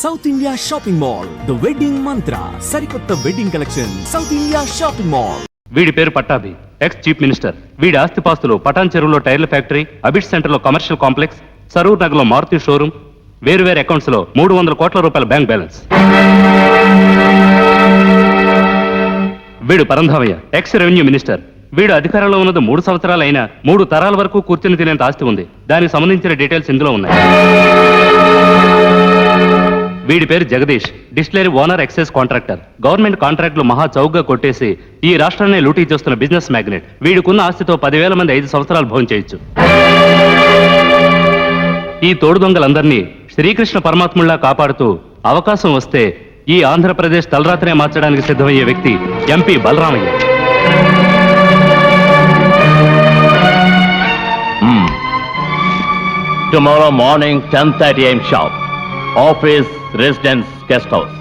South India shopping mall, the wedding మంత్ర, సరికొత్త wedding collection, south India shopping mall. వీడి పేరు Pattabhi, ex chief minister. వీడి ఆస్తిపాస్తులు పటాన్ చెరువులో టైర్ల ఫ్యాక్టరీ, అబిడ్స్ సెంటర్ లో కమర్షియల్ కాంప్లెక్స్, సరూర్ నగర్ లో మారుతి షోరూమ్, వేరు అకౌంట్స్ లో 300 కోట్ల రూపాయల బ్యాంక్ బ్యాలెన్స్. వీడు పరంధామయ్య, ఎక్స్ రెవెన్యూ మినిస్టర్. వీడు అధికారంలో ఉన్నది 3 సంవత్సరాలు అయినా 3 తరాల వరకు కూర్చుని తినేంత ఆస్తి ఉంది. దానికి సంబంధించిన డీటెయిల్స్ ఇందులో ఉన్నాయి. వీడి పేరు Jagadish, distillery owner, excise contractor. Government కాంట్రాక్టులు మహా చౌకగా కొట్టేసి ఈ రాష్ట్రాన్ని లూటీ చేస్తున్న బిజినెస్ మ్యాగ్నెట్. వీడికున్న ఆస్తితో 10,000 మంది 5 సంవత్సరాలు భోజనం చేయొచ్చు. ఈ తోడు దొంగలందరినీ శ్రీకృష్ణ పరమాత్ముల్లా కాపాడుతూ అవకాశం వస్తే ఈ ఆంధ్రప్రదేశ్ తలరాత్రే మార్చడానికి సిద్ధమయ్యే వ్యక్తి MP Balaramaiah. Tomorrow morning 10:30 AM sharp. Office, residence, guest house,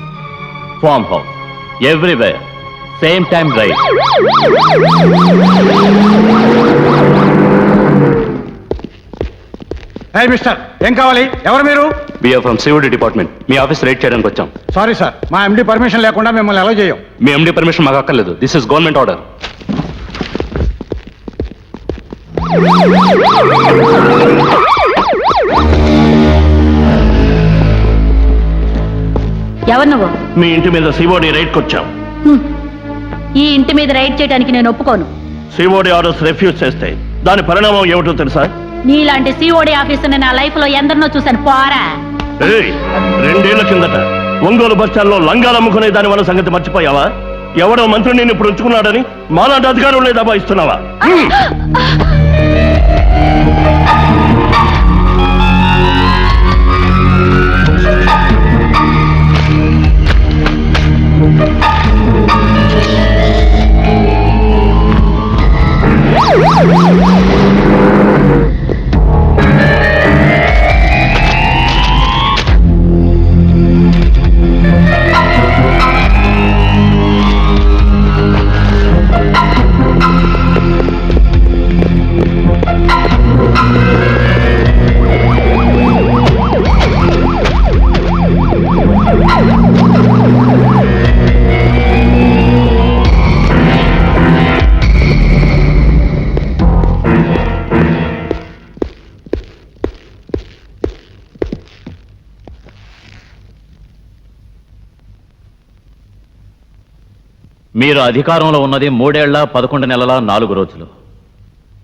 farmhouse, everywhere. Same time right. Hey mister, ఏం కావాలి? ఎవరు మీరు? We are from CVD department. మీ ఆఫీస్ రైడ్ చేయడానికి వచ్చాం. సారీ సార్, మా ఎండి పర్మిషన్ లేకుండా మిమ్మల్ని అలౌ చేయం. మీ ఎండి పర్మిషన్ మాకు అక్కర్లేదు. This is government order. ఎవరు నువ్వు? మీ ఇంటి మీద సిఓడి రైడ్కి వచ్చాం. ఈ ఇంటి మీద రైడ్ చేయడానికి నేను ఒప్పుకోను. సిఓడి ఆర్డర్స్ రిఫ్యూజ్ చేస్తే దాని పరిణామం ఏమిటో తెలుసా? నీలాంటి సిఓడి ఆఫీసర్ నా లైఫ్ లో ఎందరినో చూశాను. పోరా. 2 ఏళ్ల కిందట ఒంగోలు బస్టాండ్లో లంగాలు అమ్ముకునే దాని వల్ల సంగతి మర్చిపోయావా? ఎవడో మంత్రి నేను ఇప్పుడు ఉంచుకున్నాడని మాలాంటి అధికారులు దబాయిస్తున్నావా? మీరు అధికారంలో ఉన్నది 3 ఏళ్ల 11 నెలల 4 రోజులు.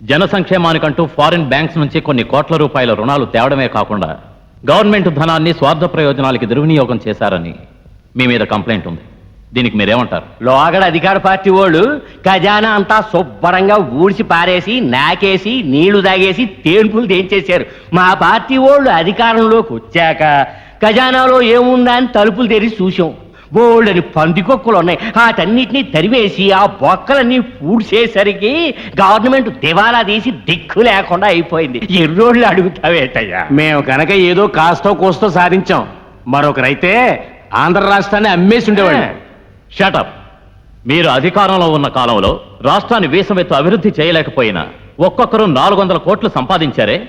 జన సంక్షేమానికంటూ ఫారిన్ బ్యాంక్స్ నుంచి కొన్ని కోట్ల రూపాయల రుణాలు తేవడమే కాకుండా గవర్నమెంట్ ధనాన్ని స్వార్థ ప్రయోజనాలకి దుర్వినియోగం చేశారని మీ మీద కంప్లైంట్ ఉంది. దీనికి మీరేమంటారు? లోగడ అధికార పార్టీ వాళ్ళు ఖజానా అంతా శుభ్రంగా ఊడ్చి పారేసి నాకేసి నీళ్లు తాగేసి తేన్పులు తెంచేశారు. మా పార్టీ వాళ్ళు అధికారంలోకి వచ్చాక ఖజానాలో ఏముందా అని తలుపులు తెరిచి చూసాం. బోల్డని పందికొక్కులు ఉన్నాయి. వాటన్నిటినీ తరివేసి ఆ బొక్కలన్నీ పూడ్చేసరికి గవర్నమెంట్ దివాలా తీసి దిక్కు లేకుండా అయిపోయింది. ఎర్రోళ్ళు అడుగుతావేటయ్యా? మేము కనుక ఏదో కాస్తో కోస్తో సాధించాం. మరొకరైతే ఆంధ్ర రాష్ట్రాన్ని అమ్మేసి ఉండేవాళ్ళు. షటప్. మీరు అధికారంలో ఉన్న కాలంలో రాష్ట్రాన్ని వీసమెత్తు అభివృద్ధి చేయలేకపోయినా ఒక్కొక్కరు 400 కోట్లు సంపాదించారే.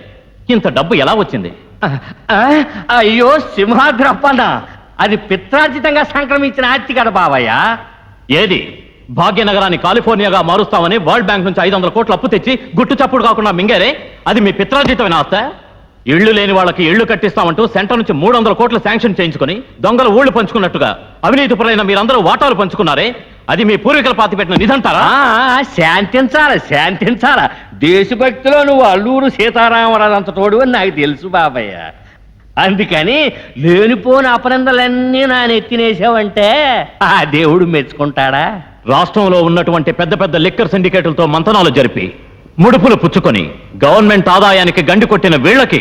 ఇంత డబ్బు ఎలా వచ్చింది? అయ్యో సింహాద్రప్పన్న, అది పిత్రార్జితంగా సంక్రమించిన ఆస్తి కదా బావయ్య. ఏది? భాగ్యనగరాన్ని కాలిఫోర్నియాగా మారుస్తామని వరల్డ్ బ్యాంక్ నుంచి 500 కోట్ల అప్పు తెచ్చి గుట్టు చప్పుడు కాకుండా మింగారే. అది మీ పిత్రార్జితమైన ఆస్త? ఇళ్లు లేని వాళ్ళకి ఇళ్లు కట్టిస్తామంటూ సెంటర్ నుంచి 300 కోట్లు శాంక్షన్ చేయించుకుని దొంగలు ఊళ్లు పంచుకున్నట్టుగా అవినీతిపరులైన మీరందరూ వాటాలు పంచుకున్నారే. అది మీ పూర్వీకుల పాతి పెట్టిన నిధంటారా? శాంతించాల. దేశభక్తిలో నువ్వు అల్లూరు సీతారామరాజు అంత తోడు అని నాకు తెలుసు బాబయ్య. అందుకని లేనిపోని అపనందలన్నీ నా నెత్తినేసావంటే ఆ దేవుడు మెచ్చుకుంటాడా? రాష్ట్రంలో ఉన్నటువంటి పెద్ద పెద్ద లిక్కర్ సిండికేటులతో మంతనాలు జరిపి ముడుపులు పుచ్చుకొని గవర్నమెంట్ ఆదాయానికి గండి కొట్టిన వీళ్లకి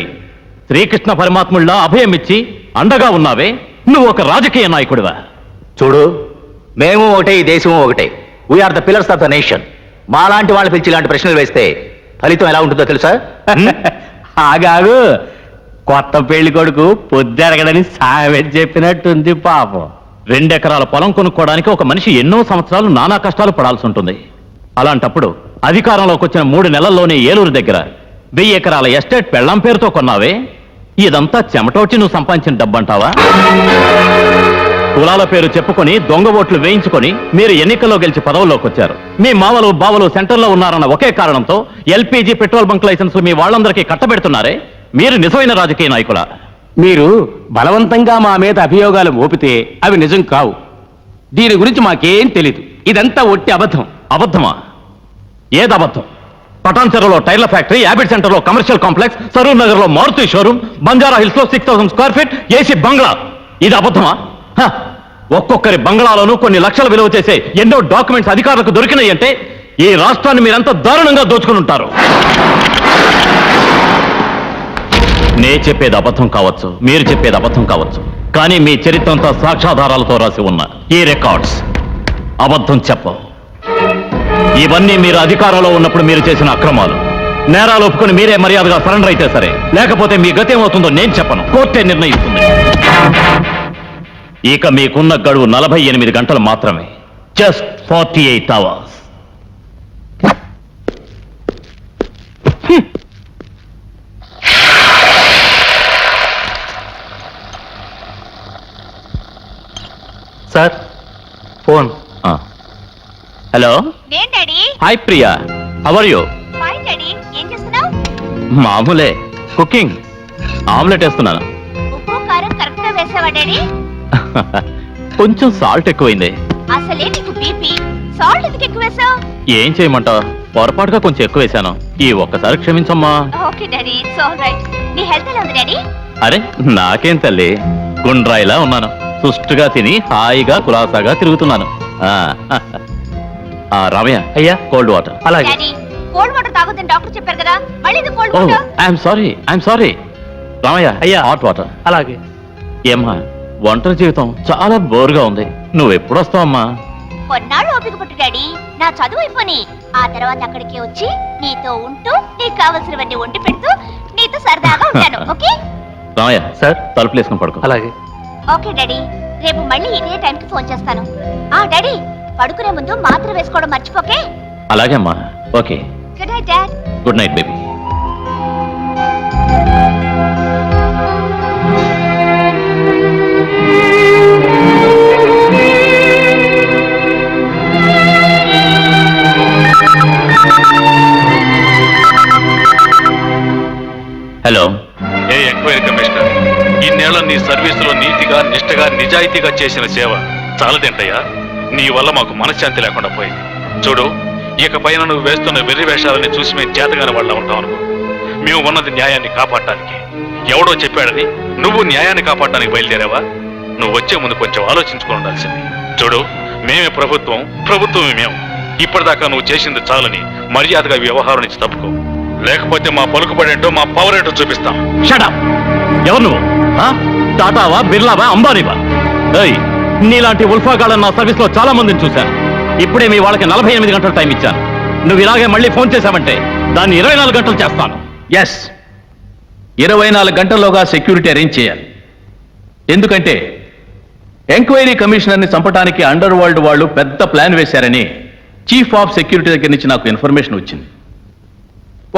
శ్రీకృష్ణ పరమాత్ముల్లా అభయమిచ్చి అండగా ఉన్నావే. నువ్వు ఒక రాజకీయ నాయకుడివా? చూడు, మేము ఒకటే, ఈ దేశం ఒకటే. We are the pillars of the nation. మాలాంటి వాళ్ళు పిలిచి ఇలాంటి ప్రశ్నలు వేస్తే ఫలితం ఎలా ఉంటుందో తెలుసా? ఆగాగు, కొత్త పెళ్లి కొడుకు పొద్దెరగడని సామెత చెప్పినట్టుంది పాపం. 2 ఎకరాల పొలం కొనుక్కోవడానికి ఒక మనిషి ఎన్నో సంవత్సరాలు నానా కష్టాలు పడాల్సి ఉంటుంది. అలాంటప్పుడు అధికారంలోకి వచ్చిన 3 నెలల్లోనే ఏలూరు దగ్గర 1000 ఎకరాల ఎస్టేట్ పెళ్లాం పేరుతో కొన్నావే. ఇదంతా చెమటోచి నువ్వు సంపాదించిన డబ్బంటావా? కులాల పేరు చెప్పుకొని దొంగ ఓట్లు వేయించుకొని మీరు ఎన్నికల్లో గెలిచి పదవుల్లోకి వచ్చారు. మీ మామలు బావలు సెంటర్లో ఉన్నారన్న ఒకే కారణంతో ఎల్పీజీ పెట్రోల్ బంక్ లైసెన్సులు మీ వాళ్ళందరికీ కట్టబెడుతున్నారే. మీరు నిజమైన రాజకీయ నాయకులా? మీరు బలవంతంగా మా మీద అభియోగాలు మోపితే అవి నిజం కావు. దీని గురించి మాకేం తెలీదు. ఇదంతా ఒట్టి అబద్ధం. అబద్ధమా? ఏది అబద్ధం? పటాన్ చెరువులో టైర్ల ఫ్యాక్టరీ, యాబిడ్ సెంటర్ లో కమర్షియల్ కాంప్లెక్స్, సరూర్ నగర్ లో మారుతి షోరూమ్, బంజారా హిల్స్ లో 6000 స్క్వేర్ ఫీట్ ఏసీ బంగ్లా, ఇది అబద్ధమా? హ! ఒక్కొక్కరి బంగ్లాలోనూ కొన్ని లక్షలు విలువ చేసే ఎన్నో డాక్యుమెంట్స్ అధికారులకు దొరికినాయి అంటే ఈ రాష్ట్రాన్ని మీరంతా దారుణంగా దోచుకుని ఉంటారు. నే చెప్పేది అబద్ధం కావచ్చు, మీరు చెప్పేది అబద్ధం కావచ్చు, కానీ మీ చరిత్రంతా సాక్ష్యాధారాలతో రాసి ఉన్న ఈ రికార్డ్స్ అబద్ధం చెప్పవు. ఇవన్నీ మీరు అధికారంలో ఉన్నప్పుడు మీరు చేసిన అక్రమాలు, నేరాలు ఒప్పుకొని మీరే మర్యాదగా సరెండర్ అయితే సరే, లేకపోతే మీ గతి ఏమవుతుందో నేను చెప్పను, కోర్టే నిర్ణయిస్తుంది. ఇక మీకున్న గడువు 48 గంటలు మాత్రమే. Just 48 hours. Sir phone. Hello, నేను daddy. Hi Priya, how are you? Fine daddy. ఏం చేస్తున్నావు? మామూలే, కుకింగ్. ఆమ్లెట్ వేస్తున్నాను. ఉప్పు కారం కరెక్ట్ గా వేసావా డాడీ? కొంచెం సాల్ట్ ఎక్కువైంది. అసలే నీకు బీపీ, సాల్ట్ ఎందుకు ఎక్కువ వేసావు? ఏం చేయమంటావు, పొరపాటుగా కొంచెం ఎక్కువ వేశాను. ఈ ఒక్కసారి క్షమించమ్మా. Okay daddy, it's all right. నీ హెల్త్ ఎలా ఉంది డాడీ? అరే నాకేం తల్లి, గుండ్రాయిలా ఉన్నాను. సుష్టుగా తిని హాయిగా కులాసాగా తిరుగుతున్నాను. రామయ్య, అయ్యా కోల్డ్ వాటర్. అలాగే. డాడీ, కోల్డ్ వాటర్ తాగొద్దని డాక్టర్ చెప్పారు కదా, మళ్ళీ ఇది కోల్డ్ ఓ వాటర్? I'm sorry Ramayya. అయ్యా హాట్ వాటర్. అలాగే. ఏమ్మా, ఒంటరి జీవితం చాలా బోర్గా ఉంది. నువ్వు ఎప్పుడు వస్తావమ్మా? కొన్నాళ్ళు ఓపిక పట్టు డాడీ, నా చదువు అయిపోని ఆ తర్వాత అక్కడికి వచ్చి నీతో ఉంటూ నీకు కావలసినవన్నీ వండి పెడుతూ నీతో సరదాగా ఉంటాను. ఓకే రామయ్య సార్, తలుపులు వేసుకుని పడుకో. అలాగే. ఓకే డాడీ, రేపు మళ్ళీ ఇదే టైంకి ఫోన్ చేస్తాను. డాడీ, పడుకునే ముందు మాత్ర వేసుకోవడం మర్చిపోకే. అలాగే అమ్మా. Okay. Good night dad. Good night baby. Hello. ఏ ఎంక్వైరీ కమిషనర్, ఇన్నేళ్ల నీ సర్వీసులో నీతిగా, నిష్ఠగా, నిజాయితీగా చేసిన సేవ చాలదేంటయ్యా? నీ వల్ల మాకు మనశ్శాంతి లేకుండా పోయింది. చూడు, ఇక పైన నువ్వు వేస్తున్న వెర్రి వేషాలని చూసి మేము చేతగానే వాళ్ళ ఉంటాం అనుకో. మేము ఉన్నది న్యాయాన్ని కాపాడటానికి. ఎవడో చెప్పాడని నువ్వు న్యాయాన్ని కాపాడటానికి బయలుదేరావా? నువ్వు వచ్చే ముందు కొంచెం ఆలోచించుకుని ఉండాల్సింది. చూడు, మేమే ప్రభుత్వం, ప్రభుత్వమే మేము. ఇప్పటిదాకా నువ్వు చేసింది చాలని మర్యాదగా వ్యవహారం నుంచి తప్పుకో, లేకపోతే మా పలుకుబడేంటో, మా పవర్ ఏంటో చూపిస్తాం. షటప్. ఎవరు నువ్వు? టాటావా, బిర్లావా, అంబానీవా? ఏయ్, నీలాంటి ఉల్ఫాగాళ్ళని నా సర్వీస్ లో చాలా మందిని చూశాను. ఇప్పుడే మీ వాళ్ళకి 48 గంటలు టైం ఇచ్చాను. నువ్వు ఇలాగే మళ్ళీ ఫోన్ చేశావంటే దాన్ని 24 గంటలు చేస్తాను. ఎస్, 24 గంటల్లోగా సెక్యూరిటీ అరేంజ్ చేయాలి. ఎందుకంటే ఎంక్వైరీ కమిషనర్ని చంపడానికి అండర్ వరల్డ్ వాళ్ళు పెద్ద ప్లాన్ వేశారని చీఫ్ ఆఫ్ సెక్యూరిటీ దగ్గర నుంచి నాకు ఇన్ఫర్మేషన్ వచ్చింది.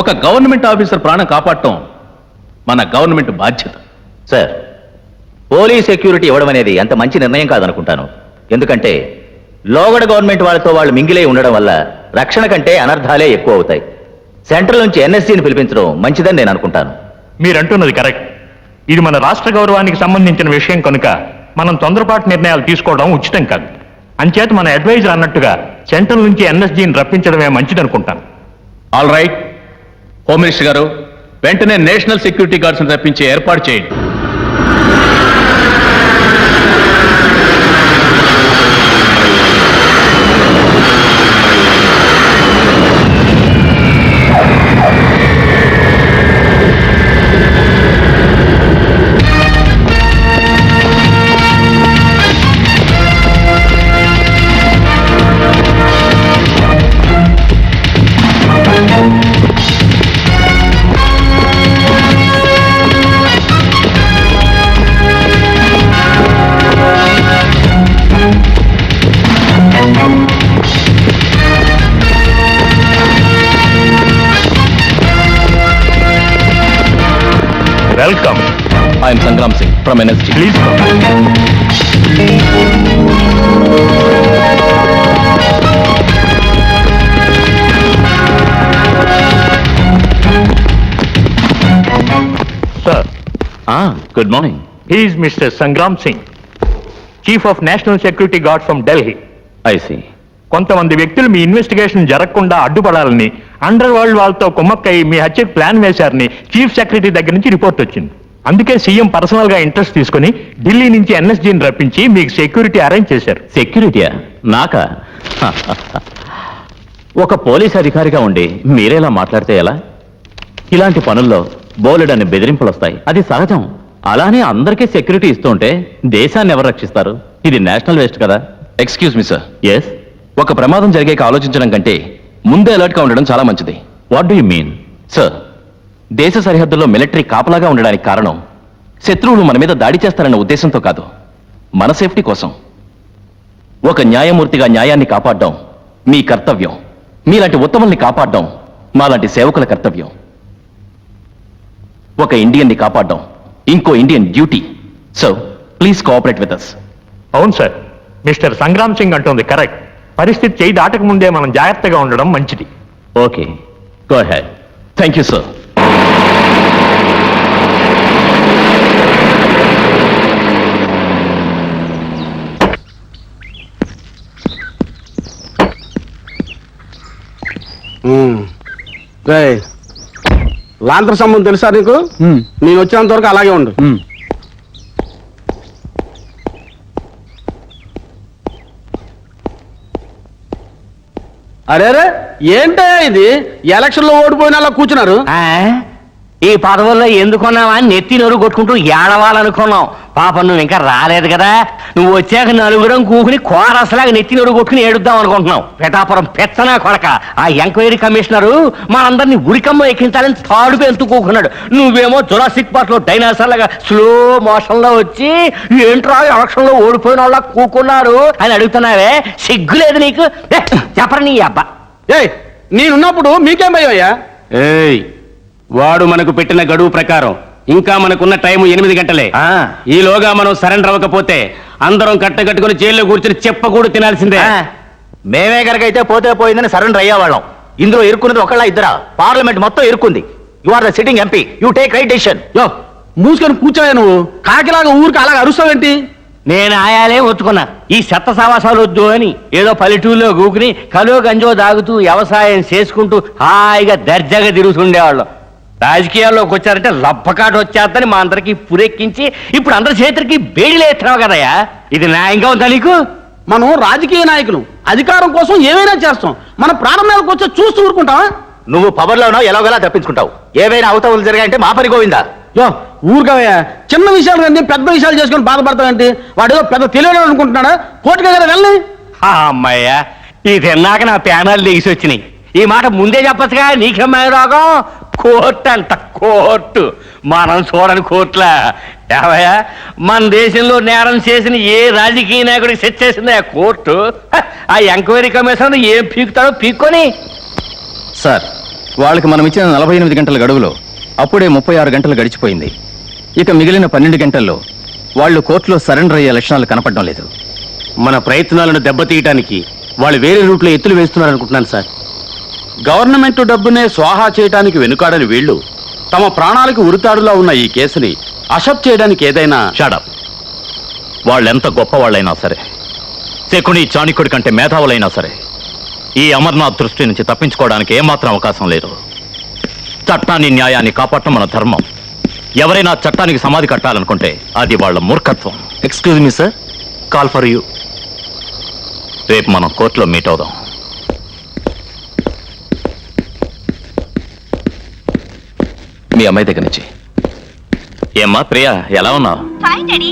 ఒక గవర్నమెంట్ ఆఫీసర్ ప్రాణం కాపాడటం మన గవర్నమెంట్ బాధ్యత. సార్, పోలీస్ సెక్యూరిటీ ఇవ్వడం అనేది అంత మంచి నిర్ణయం కాదనుకుంటాను. ఎందుకంటే లోగడ గవర్నమెంట్ వాళ్ళతో వాళ్ళు మింగిలై ఉండడం వల్ల రక్షణ కంటే అనర్థాలే ఎక్కువ అవుతాయి. సెంట్రల్ నుంచి ఎన్ఎస్సీని పిలిపించడం మంచిదని నేను అనుకుంటాను. మీరంటున్నది కరెక్ట్. ఇది మన రాష్ట్ర గౌరవానికి సంబంధించిన విషయం కనుక మనం తొందరపాటు నిర్ణయాలు తీసుకోవడం ఉచితం కాదు. అంచేత మన అడ్వైజర్ అన్నట్టుగా సెంట్రల్ నుంచి ఎన్ఎస్జీని రప్పించడమే మంచిదనుకుంటాను. ఆల్ రైట్, హోమ్ మినిస్టర్ గారు, వెంటనే నేషనల్ సెక్యూరిటీ గార్డ్స్ని రప్పించి ఏర్పాటు చేయండి. I'm Sangram Singh from NSG. Please sir. Good morning. He's mister Sangram Singh, chief of national security guard from Delhi. I see. కొంతమంది వ్యక్తులు మీ ఇన్వెస్టిగేషన్ జరగకుండా అడ్డుపడాలని అండర్ వరల్డ్ వాళ్ళతో కుమ్మక్కై మీ హత్యకు ప్లాన్ వేశారని చీఫ్ సెక్రటరీ దగ్గర నుంచి రిపోర్ట్ వచ్చింది. అందుకే సీఎం పర్సనల్ గా ఇంట్రెస్ట్ తీసుకుని ఢిల్లీ నుంచి ఎన్ఎస్జీని రప్పించి మీకు సెక్యూరిటీ అరేంజ్ చేశారు. సెక్యూరిటీయా? నాకా? ఒక పోలీస్ అధికారిగా ఉండి మీరేలా మాట్లాడితే ఎలా? ఇలాంటి పనుల్లో బోలెడని బెదిరింపులు వస్తాయి, అది సహజం. అలానే అందరికీ సెక్యూరిటీ ఇస్తుంటే దేశాన్ని ఎవరు రక్షిస్తారు? ఇది నేషనల్ వేస్ట్ కదా. Excuse me sir. ఎస్. ఒక ప్రమాదం జరిగాక ఆలోచించడం కంటే ముందే అలర్ట్ గా ఉండడం చాలా మంచిది. What do you mean? Sir, దేశ సరిహద్దుల్లో మిలిటరీ కాపలాగా ఉండడానికి కారణం శత్రువులు మన మీద దాడి చేస్తారన్న ఉద్దేశంతో కాదు, మన సేఫ్టీ కోసం. ఒక న్యాయమూర్తిగా న్యాయాన్ని కాపాడడం మీ కర్తవ్యం. మీలాంటి ఉత్తముల్ని కాపాడడం మాలాంటి సేవకుల కర్తవ్యం. ఒక ఇండియన్ని కాపాడడం ఇంకో Indian duty. So please cooperate with us. అవును సార్, మిస్టర్ సంగ్రామ్ సింగ్ అంటుంది కరెక్ట్. పరిస్థితి చేయి దాటక ముందే మనం జాగ్రత్తగా ఉండడం మంచిది. Okay, go ahead. Thank you sir. లాంతర సంబంధం తెలుసా నీకు? నేను వచ్చినంత వరకు అలాగే ఉండు. అరే ఏంటే ఇది? ఎలక్షన్ లో ఓడిపోయిన అలా కూర్చున్నారు. ఈ పదవుల్లో ఎందుకున్నావా అని నెత్తి నోరు కొట్టుకుంటూ ఏడవాలనుకున్నావు. పాపం నువ్వు ఇంకా రాలేదు కదా. నువ్వు వచ్చాక నలుగురం కూకుని కోరసలాగా నెత్తి నోరు కొట్టుకుని ఏడుద్దాం అనుకుంటున్నావు. పెతాపురం పెచ్చనా కొడక. ఆ ఎంక్వైరీ కమిషనరు మనందరినీ ఉరికమ్మ ఎక్కించాలని తాడుకు ఎంతుకోకున్నాడు. నువ్వేమో జురాసిక్ పార్క్ లో డైనాసర్ లాగా స్లో మోషన్ లో వచ్చి ఏంట్రా ఎలక్షన్ లో ఓడిపోయిన వాళ్ళ కూకున్నారు అని అడుగుతున్నావే. సిగ్గులేదు నీకు? చెప్పరా నీ అబ్బా. నేనున్నప్పుడు మీకేం భయం అయ్యా? ఏయ్, వాడు మనకు పెట్టిన గడువు ప్రకారం ఇంకా మనకున్న టైం 8 గంటలే. ఈలోగా మనం సరెండర్ అవ్వకపోతే అందరం కట్టకట్టుకుని జైల్లో కూర్చుని చెప్పకూడు తినాల్సిందే. మేమే కనుకైతే పోతే పోయిందని సరెండర్ అయ్యేవాళ్ళం. ఇందులో ఇరుక్కున్నది ఒకళ్ళ ఇద్దరా? పార్లమెంట్ మొత్తం ఇరుక్కుంది. You are the sitting MP, you take right decision. యో మూసుకొని కూర్చోయా నువ్వు. కాకిలాగా ఊరికి అలాగ అరుస్తావేంటి? నేను ఆయాలే ఒత్తుకున్నా ఈ చెత్త సవాసాలు వద్దు అని. ఏదో పల్లెటూరులో గూకుని కలో గంజో దాగుతూ వ్యవసాయం చేసుకుంటూ హాయిగా దర్జాగా తిరుగుతుండేవాళ్ళం. రాజకీయాల్లోకి వచ్చారంటే లబ్బకాటు వచ్చేద్దని మా అందరికి పురెక్కించి ఇప్పుడు అందరి చేతులకి బేడిలు ఎత్తున్నావు కదయ్యా. ఇది న్యాయంగా ఉందా నీకు? మనం రాజకీయ నాయకులు, అధికారం కోసం ఏమైనా చేస్తాం. మన ప్రారంభాలకు వచ్చి చూస్తూ ఊరుకుంటావా? నువ్వు పవర్లో ఉన్నావు, ఎలాగోలా తప్పించుకుంటావు. ఏవైనా అవతవులు జరిగాయంటే మా పని గోవిందా. యో ఊరుకోవయ్యా. చిన్న విషయాలు కానీ పెద్ద విషయాలు చేసుకుని బాధపడతావేంటి? వాడు ఏదో పెద్ద తెలియదు అనుకుంటున్నాడా? కోర్టుగా కదా వెళ్ళి. అమ్మాయ్యా, ఇది తిన్నాక నా ప్యానాలు దిగిసి వచ్చినాయి. ఈ మాట ముందే చెప్పచ్చుగా. నీకేమై రోగం? కోర్టు అంట, కోర్టు. మనం చూడని కోర్టులా. ఏవయ్యా, మన దేశంలో నేరం చేసిన ఏ రాజకీయ నాయకుడికి సెట్ చేసింది ఆ కోర్టు. ఆ ఎంక్వైరీ కమిషన్ ఏం పీకుతాడో పీక్కొని. సార్, వాళ్ళకి మనం ఇచ్చిన 48 గంటల గడువులో అప్పుడే 36 గంటలు గడిచిపోయింది. ఇక మిగిలిన 12 గంటల్లో వాళ్ళు కోర్టులో సరెండర్ అయ్యే లక్షణాలు కనపడడం లేదు. మన ప్రయత్నాలను దెబ్బతీయటానికి వాళ్ళు వేరే రూట్లో ఎత్తులు వేస్తున్నారు అనుకుంటున్నాను సార్. గవర్నమెంట్ డబ్బునే స్వాహా చేయడానికి వెనుకాడని వీళ్ళు తమ ప్రాణాలకు ఉరితాడులా ఉన్న ఈ కేసుని అషప్ చేయడానికి ఏదైనా. షడప్. వాళ్ళెంత గొప్పవాళ్ళైనా సరే, శకుని చాణిక్యుడి కంటే మేధావులైనా సరే, ఈ అమర్నాథ్ దృష్టి నుంచి తప్పించుకోవడానికి ఏమాత్రం అవకాశం లేదు. చట్టాన్ని న్యాయాన్ని కాపాడటం మన ధర్మం. ఎవరైనా చట్టానికి సమాధి కట్టాలనుకుంటే అది వాళ్ళ మూర్ఖత్వం. Excuse me sir, call for you. రేపు మనం కోర్టులో మీట్ అవుదాం. మీ అమ్మాయి దగ్గర నుంచి. ఏమ్మా ప్రియా, ఎలా ఉన్నావు? Fine daddy.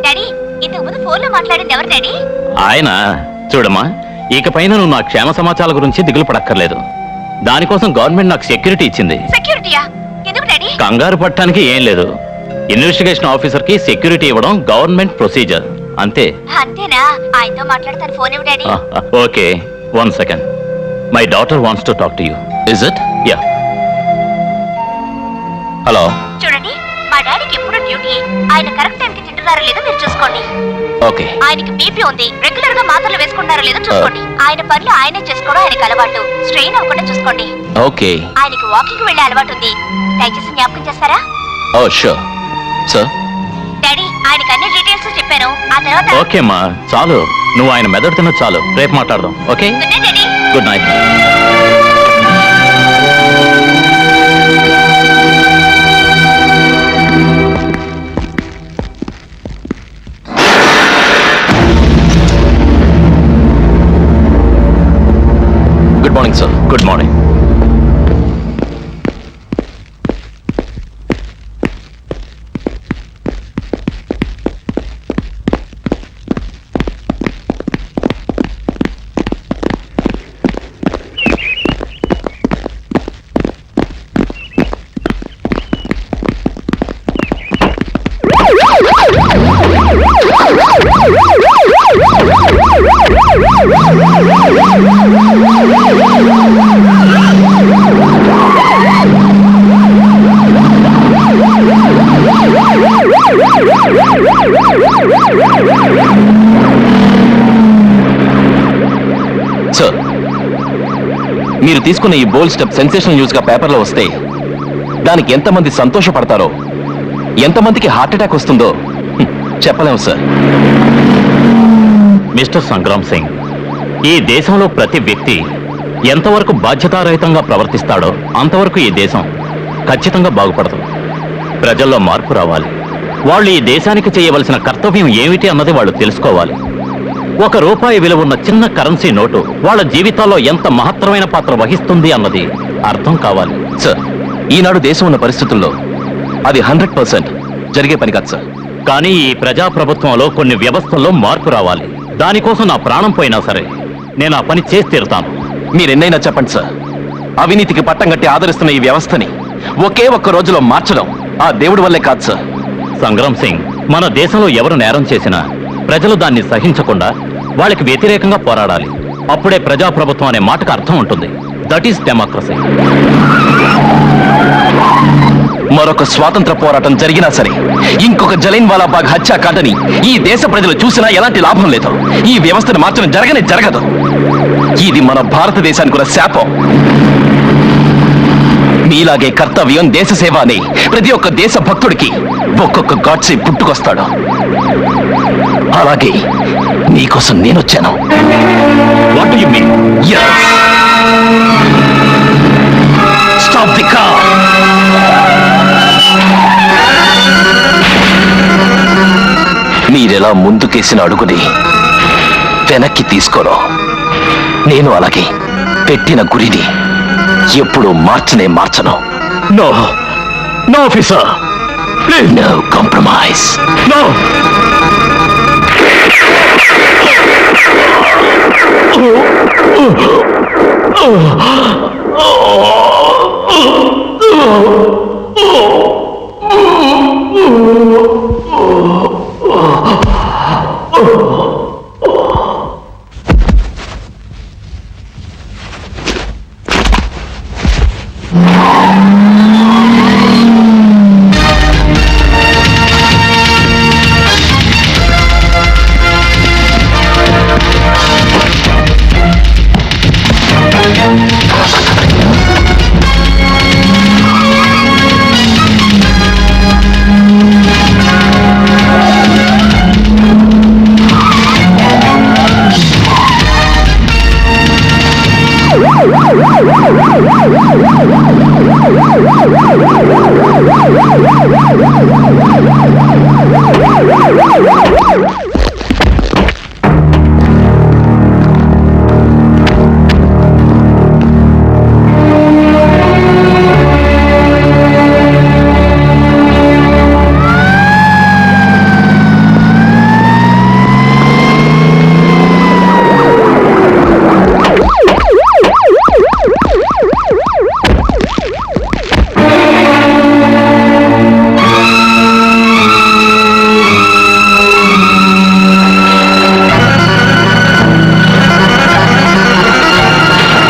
డాడీ, ఇంతకు ముందు ఫోన్ లో మాట్లాడింది ఎవరు డాడీ? ఆయన చూడమ్మా, ఇకపైన నువ్వు నా క్షేమ సమాచారాల గురించి దిగులు పడక్కర్లేదు. దానికోసం గవర్నమెంట్ నాకు సెక్యూరిటీ ఇచ్చింది. సెక్యూరిటీయా? ఎందుకు డాడీ? కంగారు పట్టడానికి ఏం లేదు. ఇన్వెస్టిగేషన్ ఆఫీసర్ కి సెక్యూరిటీ ఇవ్వడం గవర్నమెంట్ ప్రొసీజర్, అంతే. అంతేనా? ఆయనతో మాట్లాడతాను. ఫోన్ ఇవ్వు daddy. Okay, 1 second. My daughter wants to talk to you. Is it? Yeah. Hello. చూడండి, మా డాడీకి ఎప్పుడు డ్యూటీ. ఆయన కరెక్ట్ టైం కి తింటున్నారో లేదో మీరు చూసుకోండి. ఓకే. ఆయనకి బీపీ ఉంది, రెగ్యులర్ గా మాత్రలు వేసుకుంటారో లేదో చూసుకోండి. ఆయన పనులు ఆయనే చేసుకోవడం ఆయనకి అలవాటు, స్ట్రెయిన్ అవ్వకుండా చూసుకోండి. ఓకే. ఆయనకి వాకింగ్ వెళ్లే అలవాటు ఉంది, దయచేసి జ్ఞాపకం చేస్తారా? ఓ షూర్ సార్. డాడీ, ఆయనకి అన్ని డీటెయిల్స్ చెప్పాను. ఆ తర్వాత ఓకే అమ్మా, చాలు. నువ్వు ఆయన మెదడు తిన్న చాలు. రేపు మాట్లాడదాం. Okay, good night daddy. Good night. Good morning sir. Good morning. Sir, మీరు తీసుకున్న ఈ బోల్డ్ స్టెప్ సెన్సేషనల్ న్యూస్ గా పేపర్లో వస్తే దానికి ఎంతమంది సంతోషపడతారో, ఎంతమందికి హార్ట్ అటాక్ వస్తుందో చెప్పలేము సార్. మిస్టర్ సంగ్రామ్ సింగ్, ఈ దేశంలో ప్రతి వ్యక్తి ఎంతవరకు బాధ్యతారహితంగా ప్రవర్తిస్తాడో అంతవరకు ఈ దేశం ఖచ్చితంగా బాగుపడదు. ప్రజల్లో మార్పు రావాలి. వాళ్ళు ఈ దేశానికి చేయవలసిన కర్తవ్యం ఏమిటి అన్నది వాళ్ళు తెలుసుకోవాలి. ₹1 విలువ ఉన్న చిన్న కరెన్సీ నోటు వాళ్ళ జీవితాల్లో ఎంత మహత్తరమైన పాత్ర వహిస్తుంది అన్నది అర్థం కావాలి. సార్, ఈనాడు దేశం ఉన్న పరిస్థితుల్లో అది 100% జరిగే పని కాదు సార్. కానీ ఈ ప్రజాప్రభుత్వంలో కొన్ని వ్యవస్థల్లో మార్పు రావాలి. దానికోసం నా ప్రాణం పోయినా సరే నేను ఆ పని చేసి తీరుతాను. మీరెన్నైనా చెప్పండి సార్, అవినీతికి పట్టం కట్టి ఆదరిస్తున్న ఈ వ్యవస్థని ఒకే ఒక్క రోజులో మార్చడం ఆ దేవుడి వల్లే కాదు సార్. సంగ్రామ్ సింగ్, మన దేశంలో ఎవరు నేరం చేసినా ప్రజలు దాన్ని సహించకుండా వాళ్ళకి వ్యతిరేకంగా పోరాడాలి. అప్పుడే ప్రజాప్రభుత్వం అనే మాటకు అర్థం ఉంటుంది. That is democracy. మరొక స్వాతంత్ర పోరాటం జరిగినా సరే, ఇంకొక జలియన్ వాలాబాగ్ హత్యాకాండని ఈ దేశ ప్రజలు చూసినా ఎలాంటి లాభం లేదు. ఈ వ్యవస్థను మార్చడం జరగదు. ఇది మన భారతదేశానికి ఉన్న శాపం. మీలాగే కర్తవ్యం, దేశ సేవ అని ప్రతి ఒక్క దేశ భక్తుడికి ఒక్కొక్క గాడ్సే పుట్టుకొస్తాడు. అలాగే నీకోసం నేనొచ్చాను. What do you mean? Stop the car. మీరెలా ముందుకేసిన అడుగుని వెనక్కి తీసుకోను, నేను అలాగే పెట్టిన గురిని ఎప్పుడూ మార్చను. No no officer, please. No compromise. No.